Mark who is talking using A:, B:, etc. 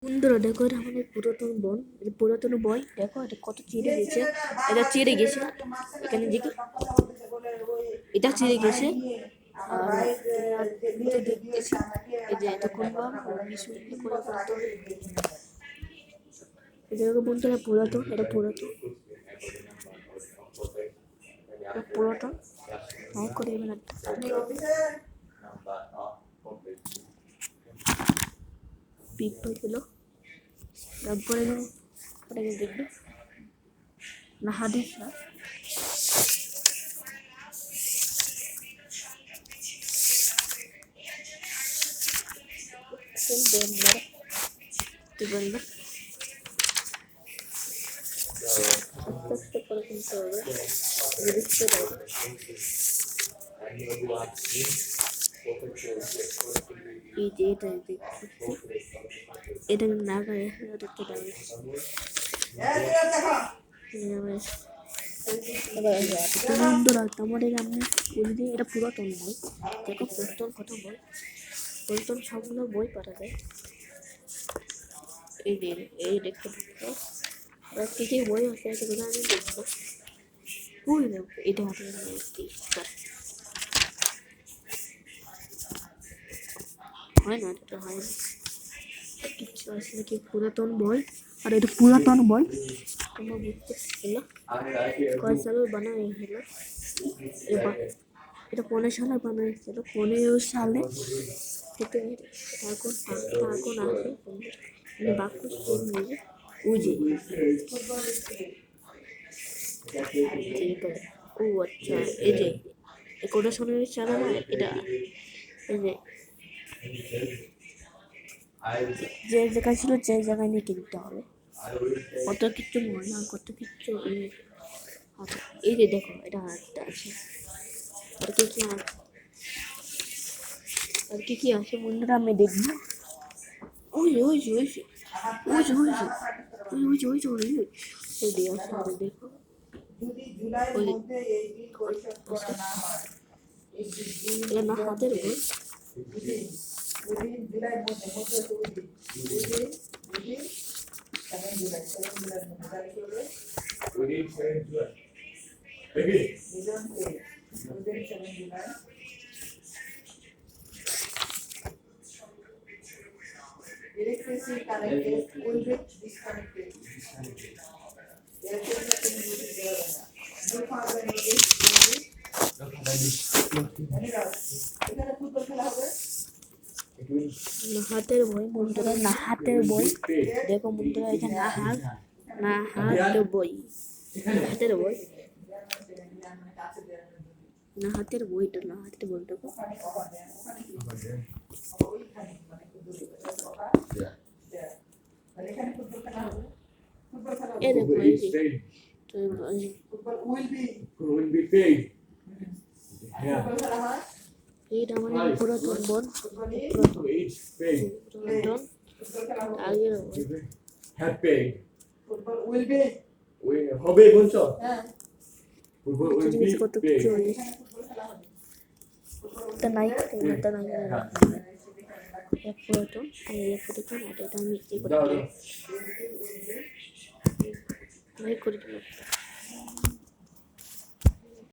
A: বন্ধুরা দেখো, এটা আমাদের পুরাতন বন, পুরাতন বই। দেখো এটা কত চিড়ে গেছে, এটা চিড়ে গেছে। এখানে দেখি এটা চিড়ে গেছে। আর দেখতেছি এই যে এটা কোনবা কিছু করে বলতে হবে। এটা বন্ধুরা পুরাতন, এটা পুরাতন, এটা পুরাতন করে দেবেন একটা। পিঁপড়ে ছিল, তারপরে ওটাকে দেখবে না হাদিস না কি বলবে, আস্তে আস্তে করে কিনতে হবে, বুঝতে পারবে। এই যে এটা দেখছি, এটা না গায়ে দেখতে পাবে। বন্ধুরা তোমাদের আমি বলি দিই, এটা পুরাতন বই। দেখো পুরাতন কত বই, পুরাতন সবগুলো বই পাওয়া যায়। এই যে এই দেখতে পাচ্ছ, কি কি বই আছে সেগুলো আমি দেখবো। ওই দেখো এটা হাতে হয় না, এটা হয় না, কিচ্ছু আছে নাকি পুরাতন বই। আর এটা পুরাতন বই, তোমরা বুঝতে পারলো কয় সালে বানা হয়েছিল। এটা 15 সালে বানা হয়েছিল, 15 সালে। এখন আছে বাক্য নিয়ে উজে ও আচ্ছা, এই যে কোটা শোনের চালা না এটা, এই যে জায়গা ছিল যে জায়গায় নিয়ে কিনতে হবে, কত কিছু মনে হয়, কত কিছু। আচ্ছা এই যে দেখো এটা একটা আছে, আর কি কি আছে, আর কি কি আছে বন্ধুরা আমি দেখবো। ওই ওই যে ওই যে ওই যে ওই যে ওই যে ওই যে ওই যে ওই যে আছে, আর দেখো এটা না হাতের বই। Electricity connected, will be disconnected. হাতের বই বন্ধুরা, না হাতের বই। দেখো বন্ধুরা এটা না হাতের বই, হাতের বই, না হাতের বইটা, না হাতের বই। দেখো এই দেখো এই যে এইটা মানে পুরাতন বন, পুরাতন আগের হবে বলছো। কত কিছু তা নাই তা নাই পুরাতন, পুরাতন। এটা আমি করে দিলাম।